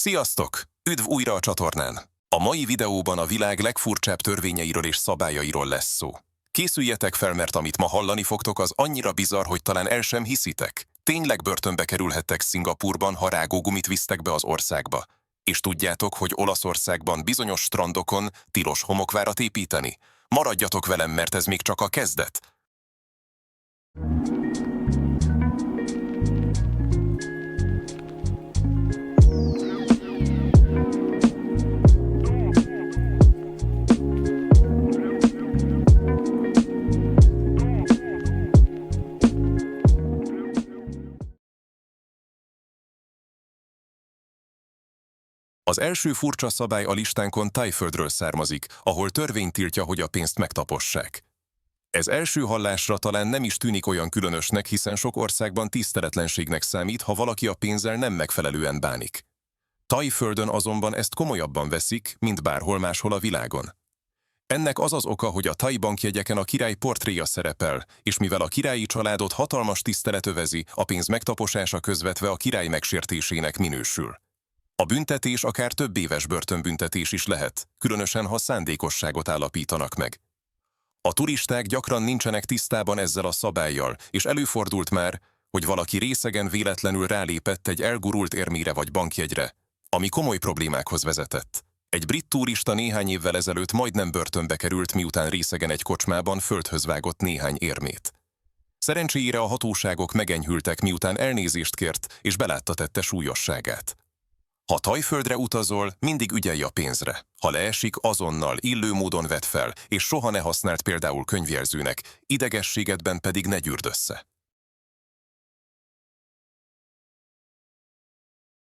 Sziasztok! Üdv újra a csatornán! A mai videóban a világ legfurcsább törvényeiről és szabályairól lesz szó. Készüljetek fel, mert amit ma hallani fogtok, az annyira bizarr, hogy talán el sem hiszitek. Tényleg börtönbe kerülhettek Szingapúrban, ha rágógumit visztek be az országba. És tudjátok, hogy Olaszországban bizonyos strandokon tilos homokvárat építeni? Maradjatok velem, mert ez még csak a kezdet. Az első furcsa szabály a listánkon Thaiföldről származik, ahol törvény tiltja, hogy a pénzt megtapossák. Ez első hallásra talán nem is tűnik olyan különösnek, hiszen sok országban tiszteletlenségnek számít, ha valaki a pénzzel nem megfelelően bánik. Thaiföldön azonban ezt komolyabban veszik, mint bárhol máshol a világon. Ennek az az oka, hogy a thai bankjegyeken a király portréja szerepel, és mivel a királyi családot hatalmas tisztelet övezi, a pénz megtaposása közvetve a király megsértésének minősül. A büntetés akár több éves börtönbüntetés is lehet, különösen ha szándékosságot állapítanak meg. A turisták gyakran nincsenek tisztában ezzel a szabállyal, és előfordult már, hogy valaki részegen véletlenül rálépett egy elgurult érmére vagy bankjegyre, ami komoly problémákhoz vezetett. Egy brit turista néhány évvel ezelőtt majdnem börtönbe került, miután részegen egy kocsmában földhöz vágott néhány érmét. Szerencsére a hatóságok megenyhültek, miután elnézést kért, és belátta tette súlyosságát. Ha Thaiföldre utazol, mindig ügyelj a pénzre. Ha leesik, azonnal, illő módon vedd fel, és soha ne használd például könyvjelzőnek, idegességedben pedig ne gyűrd össze.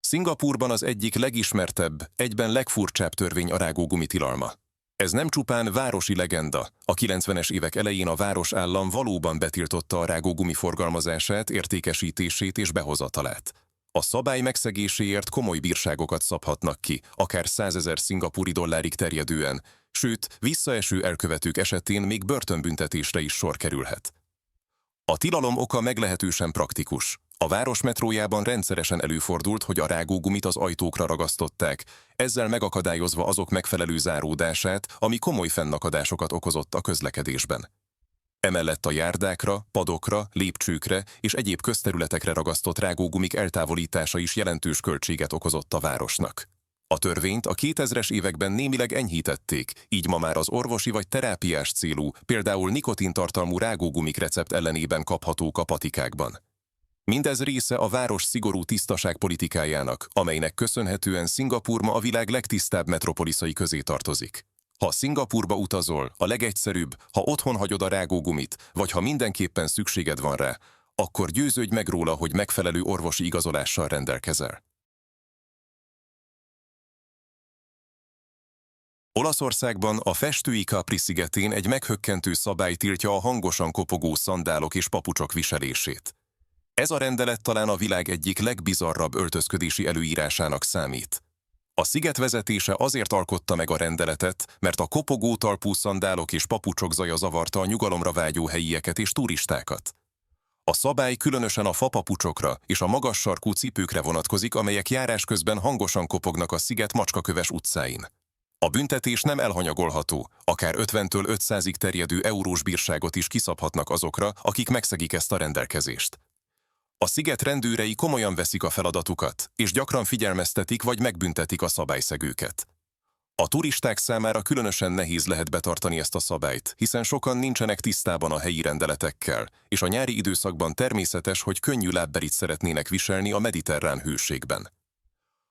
Szingapúrban az egyik legismertebb, egyben legfurcsább törvény a rágógumi tilalma. Ez nem csupán városi legenda. A 90-es évek elején a városállam valóban betiltotta a rágógumi forgalmazását, értékesítését és behozatalát. A szabály megszegéséért komoly bírságokat szabhatnak ki, akár 100 000 szingapúri dollárig terjedően, sőt, visszaeső elkövetők esetén még börtönbüntetésre is sor kerülhet. A tilalom oka meglehetősen praktikus. A város metrójában rendszeresen előfordult, hogy a rágógumit az ajtókra ragasztották, ezzel megakadályozva azok megfelelő záródását, ami komoly fennakadásokat okozott a közlekedésben. Emellett a járdákra, padokra, lépcsőkre és egyéb közterületekre ragasztott rágógumik eltávolítása is jelentős költséget okozott a városnak. A törvényt a 2000-es években némileg enyhítették, így ma már az orvosi vagy terápiás célú, például nikotintartalmú rágógumik recept ellenében kaphatók a patikákban. Mindez része a város szigorú tisztaságpolitikájának, amelynek köszönhetően Szingapúr ma a világ legtisztább metropoliszai közé tartozik. Ha Szingapúrba utazol, a legegyszerűbb, ha otthon hagyod a rágógumit, vagy ha mindenképpen szükséged van rá, akkor győződj meg róla, hogy megfelelő orvosi igazolással rendelkezel. Olaszországban a festői Capri szigetén egy meghökkentő szabály tiltja a hangosan kopogó szandálok és papucsok viselését. Ez a rendelet talán a világ egyik legbizarrabb öltözködési előírásának számít. A sziget vezetése azért alkotta meg a rendeletet, mert a kopogó talpú szandálok és papucsok zaja zavarta a nyugalomra vágyó helyieket és turistákat. A szabály különösen a fapapucsokra és a magas sarkú cipőkre vonatkozik, amelyek járás közben hangosan kopognak a sziget macskaköves utcáin. A büntetés nem elhanyagolható, akár 50-től 500-ig terjedő eurós bírságot is kiszabhatnak azokra, akik megszegik ezt a rendelkezést. A sziget rendőrei komolyan veszik a feladatukat, és gyakran figyelmeztetik vagy megbüntetik a szabályszegőket. A turisták számára különösen nehéz lehet betartani ezt a szabályt, hiszen sokan nincsenek tisztában a helyi rendeletekkel, és a nyári időszakban természetes, hogy könnyű lábbelit szeretnének viselni a mediterrán hőségben.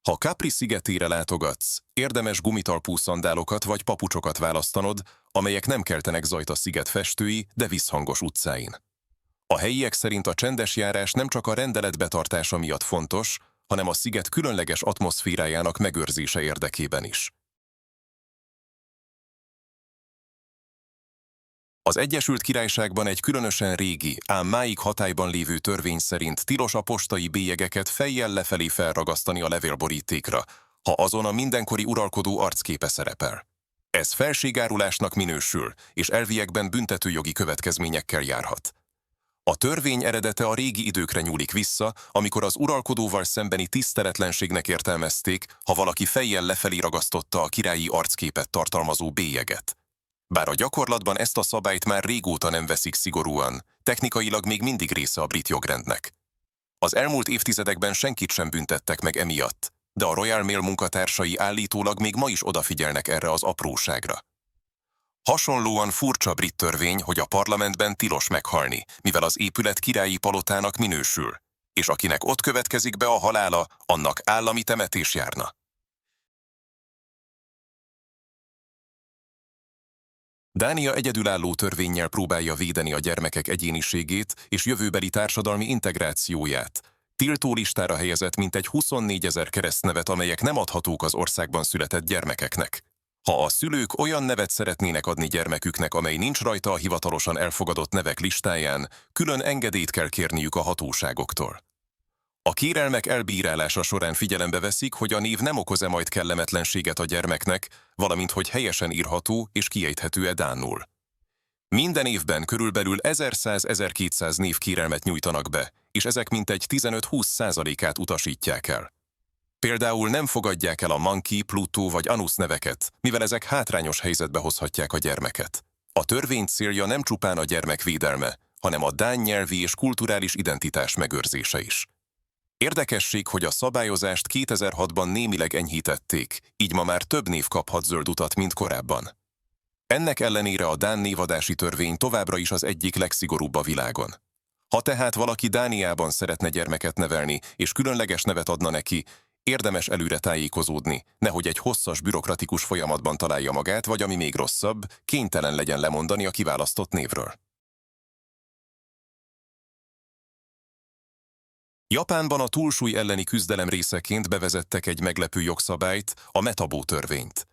Ha Capri szigetére látogatsz, érdemes gumitalpú szandálokat vagy papucsokat választanod, amelyek nem keltenek zajt a sziget festői, de visszhangos utcáin. A helyiek szerint a csendes járás nem csak a rendelet betartása miatt fontos, hanem a sziget különleges atmoszférájának megőrzése érdekében is. Az Egyesült Királyságban egy különösen régi, ám máig hatályban lévő törvény szerint tilos a postai bélyegeket fejjel lefelé felragasztani a levélborítékra, ha azon a mindenkori uralkodó arcképe szerepel. Ez felségárulásnak minősül, és elviekben büntetőjogi következményekkel járhat. A törvény eredete a régi időkre nyúlik vissza, amikor az uralkodóval szembeni tiszteletlenségnek értelmezték, ha valaki fejjel lefelé ragasztotta a királyi arcképet tartalmazó bélyeget. Bár a gyakorlatban ezt a szabályt már régóta nem veszik szigorúan, technikailag még mindig része a brit jogrendnek. Az elmúlt évtizedekben senkit sem büntettek meg emiatt, de a Royal Mail munkatársai állítólag még ma is odafigyelnek erre az apróságra. Hasonlóan furcsa brit törvény, hogy a parlamentben tilos meghalni, mivel az épület királyi palotának minősül, és akinek ott következik be a halála, annak állami temetés járna. Dánia egyedülálló törvénnyel próbálja védeni a gyermekek egyéniségét és jövőbeli társadalmi integrációját. Tiltó listára helyezett mintegy 24 000 keresztnevet, amelyek nem adhatók az országban született gyermekeknek. Ha a szülők olyan nevet szeretnének adni gyermeküknek, amely nincs rajta a hivatalosan elfogadott nevek listáján, külön engedélyt kell kérniük a hatóságoktól. A kérelmek elbírálása során figyelembe veszik, hogy a név nem okoz-e majd kellemetlenséget a gyermeknek, valamint hogy helyesen írható és kiejthető-e dánul. Minden évben körülbelül 1100-1200 névkérelmet nyújtanak be, és ezek mintegy 15-20%-át utasítják el. Például nem fogadják el a Monkey, Pluto vagy Anus neveket, mivel ezek hátrányos helyzetbe hozhatják a gyermeket. A törvény célja nem csupán a gyermek védelme, hanem a dán nyelvi és kulturális identitás megőrzése is. Érdekesség, hogy a szabályozást 2006-ban némileg enyhítették, így ma már több név kaphat zöld utat, mint korábban. Ennek ellenére a dán névadási törvény továbbra is az egyik legszigorúbb a világon. Ha tehát valaki Dániában szeretne gyermeket nevelni, és különleges nevet adna neki, érdemes előre tájékozódni, nehogy egy hosszas bürokratikus folyamatban találja magát, vagy ami még rosszabb, kénytelen legyen lemondani a kiválasztott névről. Japánban a túlsúly elleni küzdelem részeként bevezettek egy meglepő jogszabályt, a Metabó törvényt.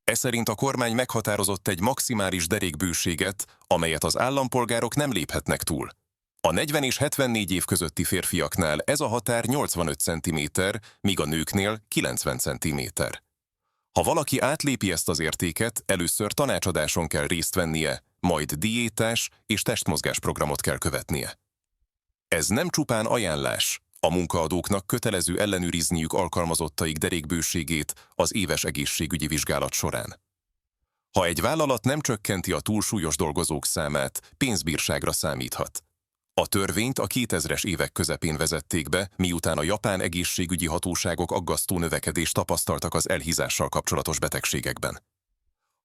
Eszerint a kormány meghatározott egy maximális derékbőséget, amelyet az állampolgárok nem léphetnek túl. A 40 és 74 év közötti férfiaknál ez a határ 85 cm, míg a nőknél 90 cm. Ha valaki átlépi ezt az értéket, először tanácsadáson kell részt vennie, majd diétás és testmozgásprogramot kell követnie. Ez nem csupán ajánlás, a munkaadóknak kötelező ellenőrizniük alkalmazottaik derékbőségét az éves egészségügyi vizsgálat során. Ha egy vállalat nem csökkenti a túlsúlyos dolgozók számát, pénzbírságra számíthat. A törvényt a 2000-es évek közepén vezették be, miután a japán egészségügyi hatóságok aggasztó növekedést tapasztaltak az elhízással kapcsolatos betegségekben.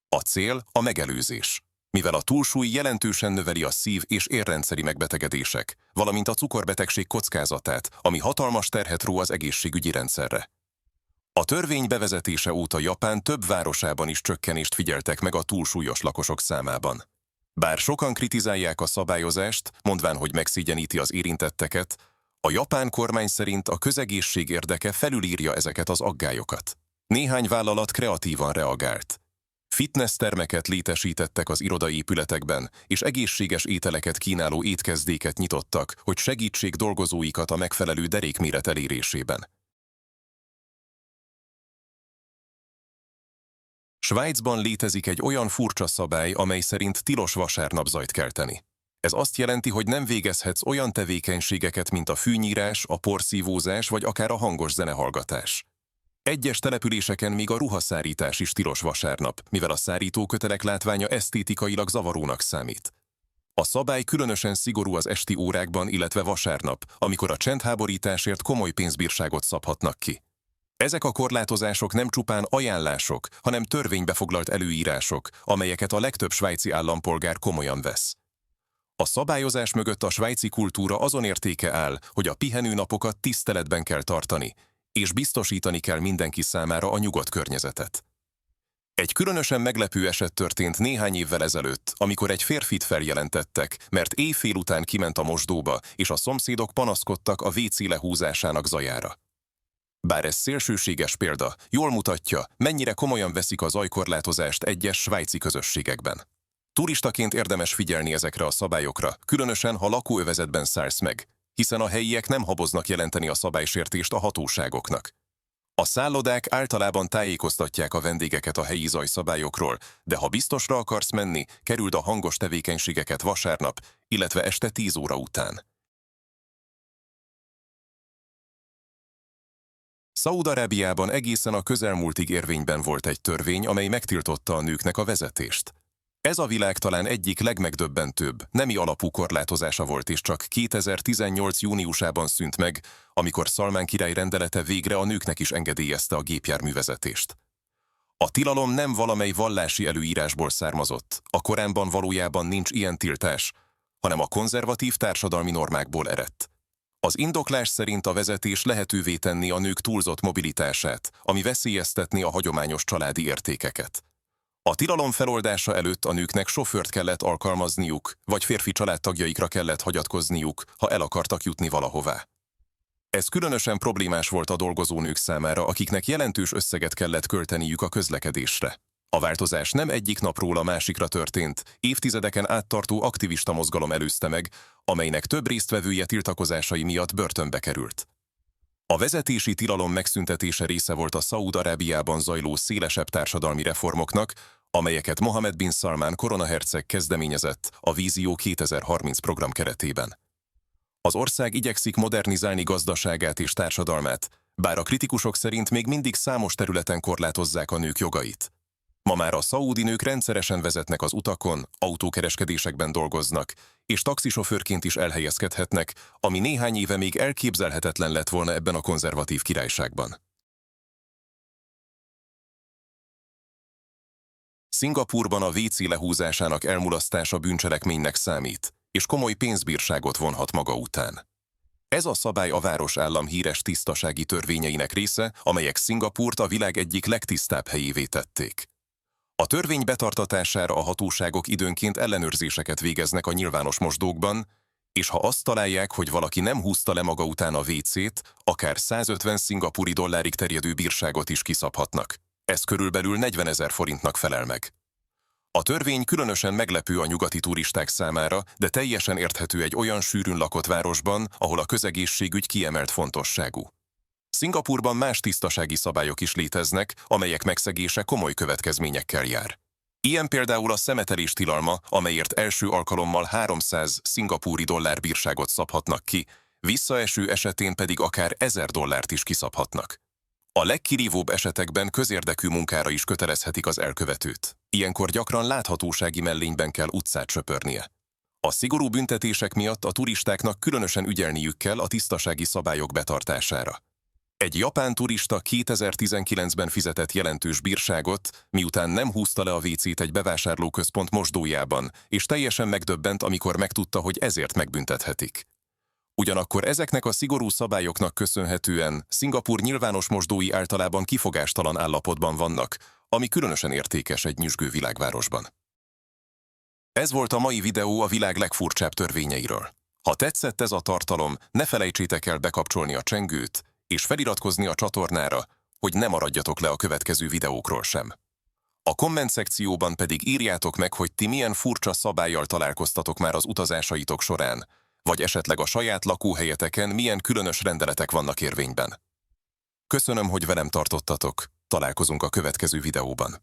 A cél a megelőzés, mivel a túlsúly jelentősen növeli a szív- és érrendszeri megbetegedések, valamint a cukorbetegség kockázatát, ami hatalmas terhet ró az egészségügyi rendszerre. A törvény bevezetése óta Japán több városában is csökkenést figyeltek meg a túlsúlyos lakosok számában. Bár sokan kritizálják a szabályozást, mondván, hogy megszégyeníti az érintetteket, a japán kormány szerint a közegészség érdeke felülírja ezeket az aggályokat. Néhány vállalat kreatívan reagált. Fitnesstermeket létesítettek az irodai épületekben, és egészséges ételeket kínáló étkezdéket nyitottak, hogy segítsék dolgozóikat a megfelelő derékméret elérésében. Svájcban létezik egy olyan furcsa szabály, amely szerint tilos vasárnap zajt kelteni. Ez azt jelenti, hogy nem végezhetsz olyan tevékenységeket, mint a fűnyírás, a porszívózás vagy akár a hangos zenehallgatás. Egyes településeken még a ruhaszárítás is tilos vasárnap, mivel a szárítókötelek látványa esztétikailag zavarónak számít. A szabály különösen szigorú az esti órákban, illetve vasárnap, amikor a csendháborításért komoly pénzbírságot szabhatnak ki. Ezek a korlátozások nem csupán ajánlások, hanem törvénybe foglalt előírások, amelyeket a legtöbb svájci állampolgár komolyan vesz. A szabályozás mögött a svájci kultúra azon értéke áll, hogy a pihenőnapokat tiszteletben kell tartani, és biztosítani kell mindenki számára a nyugodt környezetet. Egy különösen meglepő eset történt néhány évvel ezelőtt, amikor egy férfit feljelentettek, mert éjfél után kiment a mosdóba, és a szomszédok panaszkodtak a WC lehúzásának zajára. Bár ez szélsőséges példa, jól mutatja, mennyire komolyan veszik a zajkorlátozást egyes svájci közösségekben. Turistaként érdemes figyelni ezekre a szabályokra, különösen ha lakóövezetben szállsz meg, hiszen a helyiek nem haboznak jelenteni a szabálysértést a hatóságoknak. A szállodák általában tájékoztatják a vendégeket a helyi zajszabályokról, de ha biztosra akarsz menni, kerüld a hangos tevékenységeket vasárnap, illetve este 10 óra után. Szaúd-Arábiában egészen a közelmúltig érvényben volt egy törvény, amely megtiltotta a nőknek a vezetést. Ez a világ talán egyik legmegdöbbentőbb, nemi alapú korlátozása volt, és csak 2018. júniusában szűnt meg, amikor Szalmán király rendelete végre a nőknek is engedélyezte a gépjárművezetést. A tilalom nem valamely vallási előírásból származott, a Koránban valójában nincs ilyen tiltás, hanem a konzervatív társadalmi normákból eredt. Az indoklás szerint a vezetés lehetővé tenni a nők túlzott mobilitását, ami veszélyeztetné a hagyományos családi értékeket. A tilalom feloldása előtt a nőknek sofőrt kellett alkalmazniuk, vagy férfi családtagjaikra kellett hagyatkozniuk, ha el akartak jutni valahová. Ez különösen problémás volt a dolgozó nők számára, akiknek jelentős összeget kellett költeniük a közlekedésre. A változás nem egyik napról a másikra történt, évtizedeken áttartó aktivista mozgalom előzte meg, amelynek több résztvevője tiltakozásai miatt börtönbe került. A vezetési tilalom megszüntetése része volt a Szaúd-Arábiában zajló szélesebb társadalmi reformoknak, amelyeket Mohammed bin Salman koronaherceg kezdeményezett a Vízió 2030 program keretében. Az ország igyekszik modernizálni gazdaságát és társadalmát, bár a kritikusok szerint még mindig számos területen korlátozzák a nők jogait. Ma már a szaúdi nők rendszeresen vezetnek az utakon, autókereskedésekben dolgoznak, és taxisofőrként is elhelyezkedhetnek, ami néhány éve még elképzelhetetlen lett volna ebben a konzervatív királyságban. Szingapúrban a WC lehúzásának elmulasztása bűncselekménynek számít, és komoly pénzbírságot vonhat maga után. Ez a szabály a városállam híres tisztasági törvényeinek része, amelyek Szingapúrt a világ egyik legtisztább helyévé tették. A törvény betartatására a hatóságok időnként ellenőrzéseket végeznek a nyilvános mosdókban, és ha azt találják, hogy valaki nem húzta le maga után a WC-t, akár 150 szingapúri dollárig terjedő bírságot is kiszabhatnak. Ez körülbelül 40 000 forintnak felel meg. A törvény különösen meglepő a nyugati turisták számára, de teljesen érthető egy olyan sűrűn lakott városban, ahol a közegészségügy kiemelt fontosságú. Szingapúrban más tisztasági szabályok is léteznek, amelyek megszegése komoly következményekkel jár. Ilyen például a szemetelés tilalma, amelyért első alkalommal 300 szingapúri dollár bírságot szabhatnak ki, visszaeső esetén pedig akár 1000 dollárt is kiszabhatnak. A legkirívóbb esetekben közérdekű munkára is kötelezhetik az elkövetőt. Ilyenkor gyakran láthatósági mellényben kell utcát söpörnie. A szigorú büntetések miatt a turistáknak különösen ügyelniük kell a tisztasági szabályok betartására. Egy japán turista 2019-ben fizetett jelentős bírságot, miután nem húzta le a WC-t egy bevásárlóközpont mosdójában, és teljesen megdöbbent, amikor megtudta, hogy ezért megbüntethetik. Ugyanakkor ezeknek a szigorú szabályoknak köszönhetően Szingapúr nyilvános mosdói általában kifogástalan állapotban vannak, ami különösen értékes egy nyüzsgő világvárosban. Ez volt a mai videó a világ legfurcsább törvényeiről. Ha tetszett ez a tartalom, ne felejtsétek el bekapcsolni a csengőt, és feliratkozni a csatornára, hogy ne maradjatok le a következő videókról sem. A komment szekcióban pedig írjátok meg, hogy ti milyen furcsa szabállyal találkoztatok már az utazásaitok során, vagy esetleg a saját lakóhelyeteken milyen különös rendeletek vannak érvényben. Köszönöm, hogy velem tartottatok, találkozunk a következő videóban.